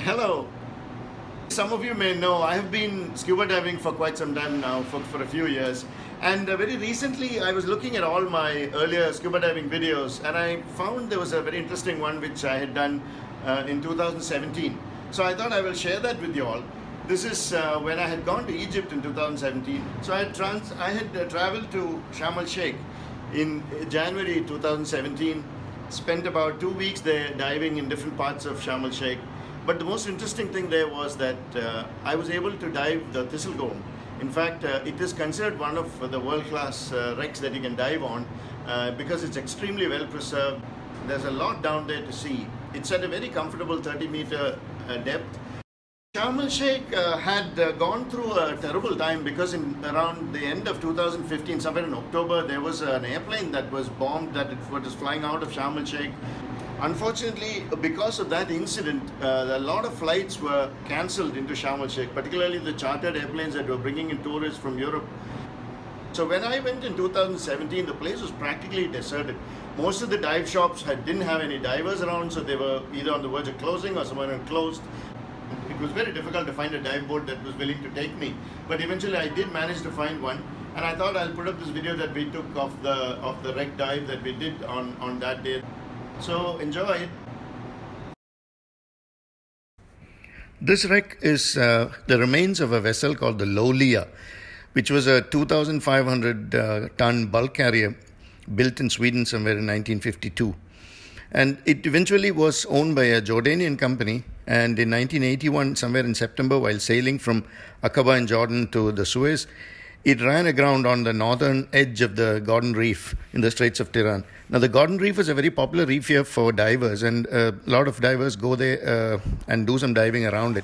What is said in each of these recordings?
Hello. Some of you may know I have been scuba diving for quite some time now, for a few years. And very recently I was looking at all my earlier scuba diving videos and I found there was a very interesting one which I had done in 2017. So I thought I will share that with you all. This is when I had gone to Egypt in 2017. So I had traveled to Sharm El Sheikh in January 2017, spent about 2 weeks there diving in different parts of Sharm El Sheikh. But the most interesting thing there was that I was able to dive the Thistlegorm. In fact, it is considered one of the world-class wrecks that you can dive on because it's extremely well preserved. There's a lot down there to see. It's at a very comfortable 30-meter depth. Sharm El Sheikh had gone through a terrible time because around the end of 2015, somewhere in October, there was an airplane that was bombed that it was flying out of Sharm El Sheikh. Unfortunately, because of that incident, a lot of flights were cancelled into Sharm El Sheikh, particularly the chartered airplanes that were bringing in tourists from Europe. So when I went in 2017, the place was practically deserted. Most of the dive shops didn't have any divers around, so they were either on the verge of closing or some were closed. It was very difficult to find a dive boat that was willing to take me, but eventually I did manage to find one, and I thought I'll put up this video that we took of the wreck dive that we did on that day. So enjoy it. This wreck is the remains of a vessel called the Loullia, which was a 2,500 ton bulk carrier built in Sweden somewhere in 1952. And it eventually was owned by a Jordanian company. And in 1981, somewhere in September, while sailing from Aqaba in Jordan to the Suez, it ran aground on the northern edge of the Gordon Reef in the Straits of Tiran. Now, the Gordon Reef is a very popular reef here for divers, and a lot of divers go there and do some diving around it.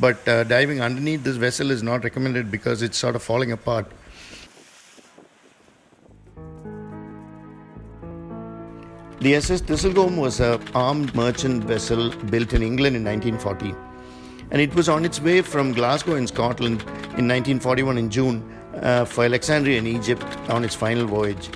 But diving underneath this vessel is not recommended because it's sort of falling apart. The SS Thistlegorm was an armed merchant vessel built in England in 1940. And it was on its way from Glasgow in Scotland in 1941 in June for Alexandria in Egypt on its final voyage.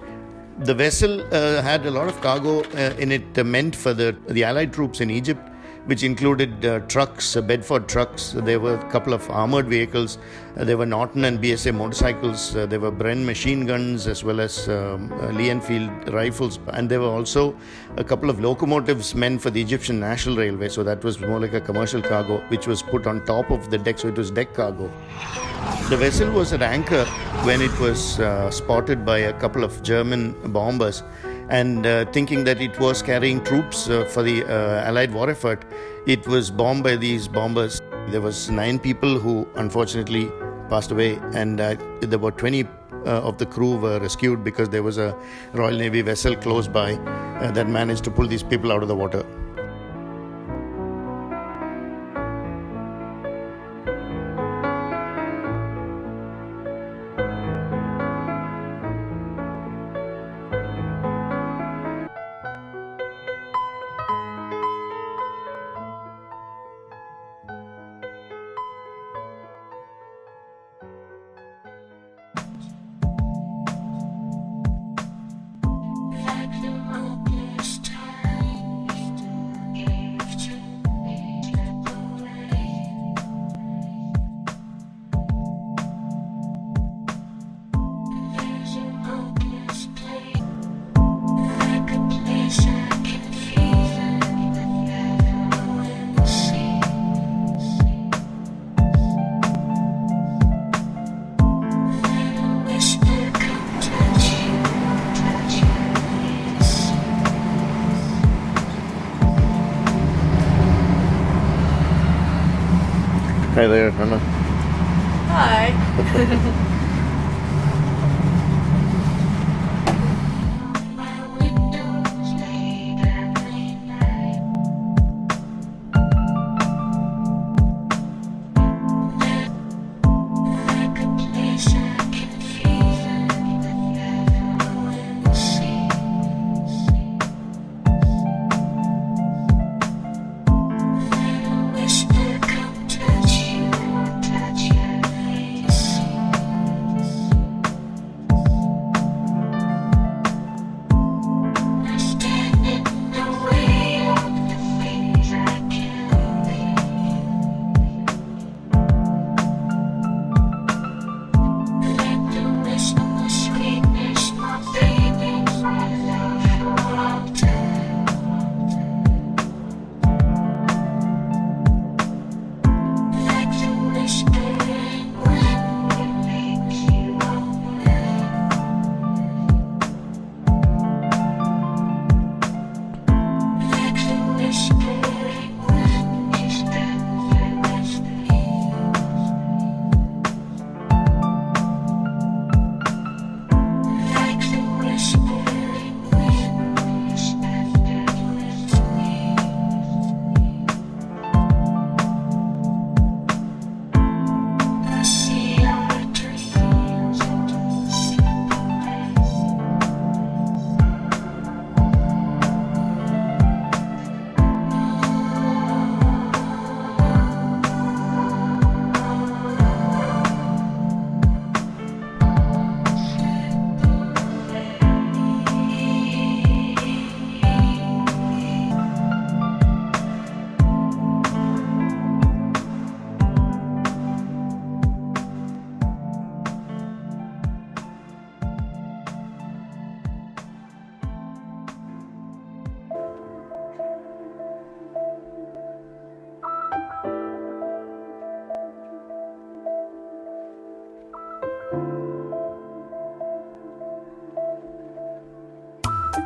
The vessel had a lot of cargo in it meant for the Allied troops in Egypt, which included trucks, Bedford trucks. There were a couple of armored vehicles. There were Norton and BSA motorcycles. There were Bren machine guns as well as Lee Enfield rifles. And there were also a couple of locomotives meant for the Egyptian National Railway. So that was more like a commercial cargo, which was put on top of the deck. So it was deck cargo. The vessel was at anchor when it was spotted by a couple of German bombers. And thinking that it was carrying troops for the Allied war effort, it was bombed by these bombers. There was 9 people who unfortunately passed away, and there were 20 of the crew were rescued because there was a Royal Navy vessel close by that managed to pull these people out of the water. Hi there, Hannah. Hi.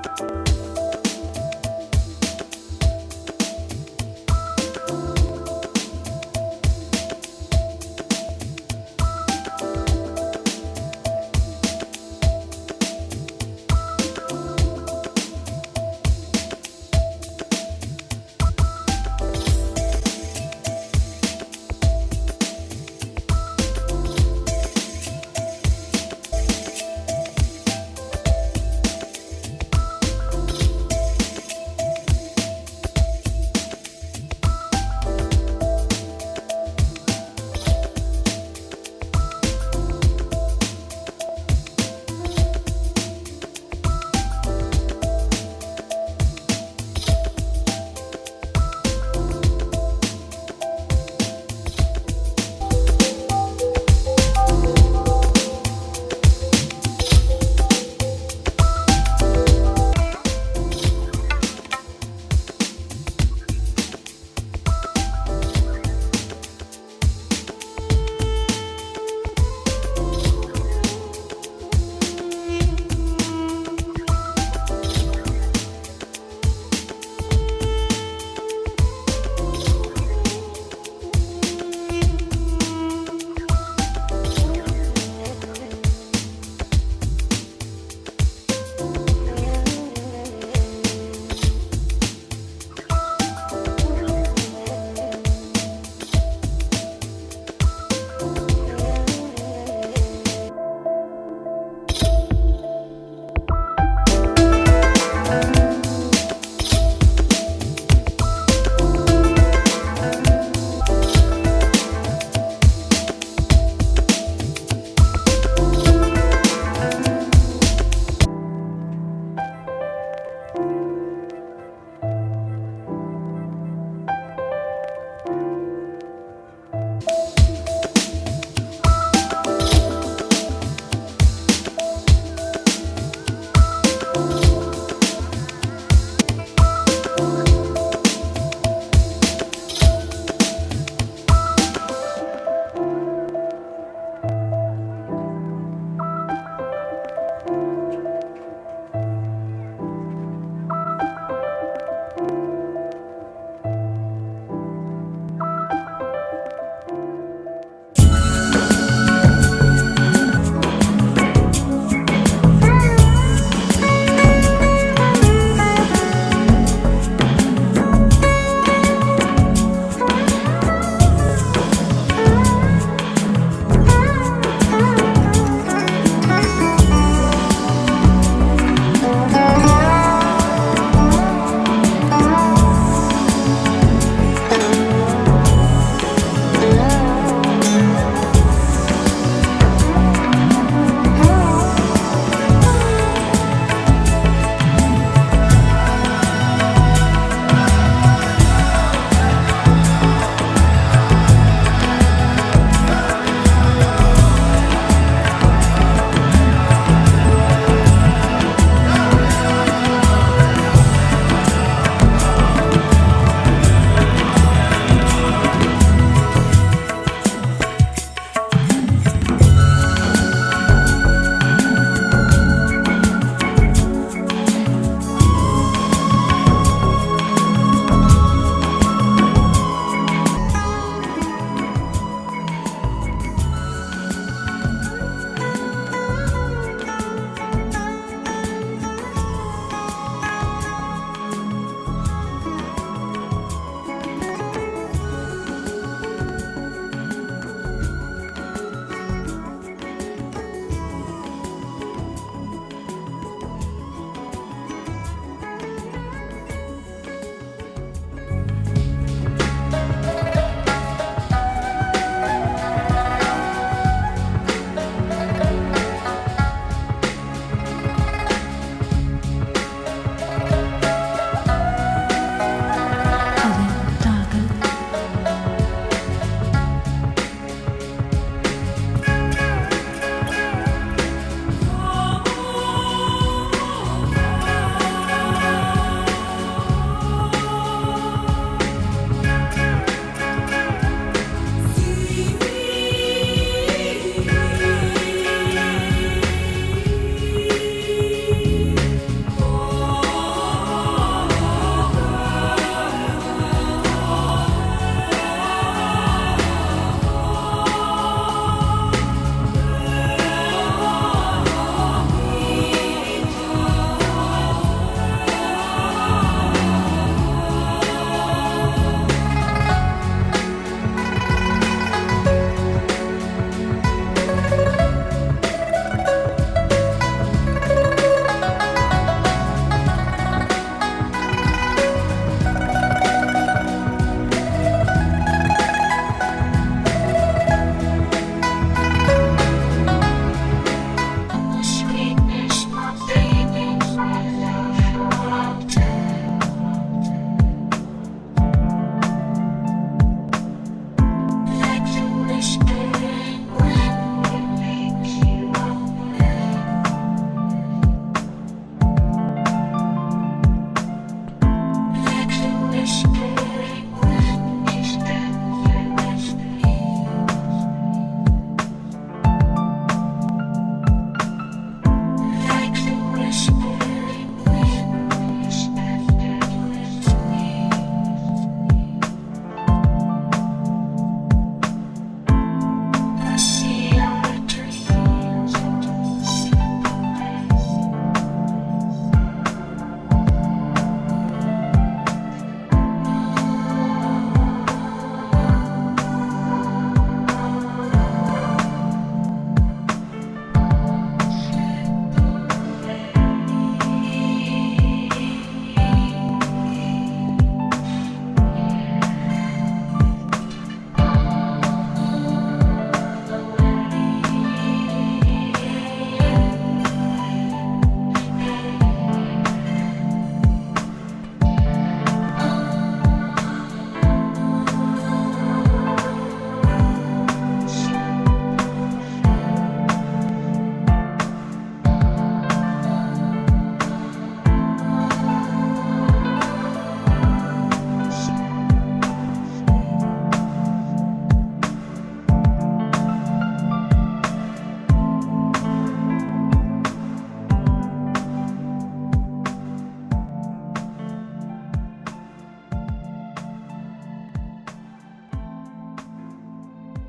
you.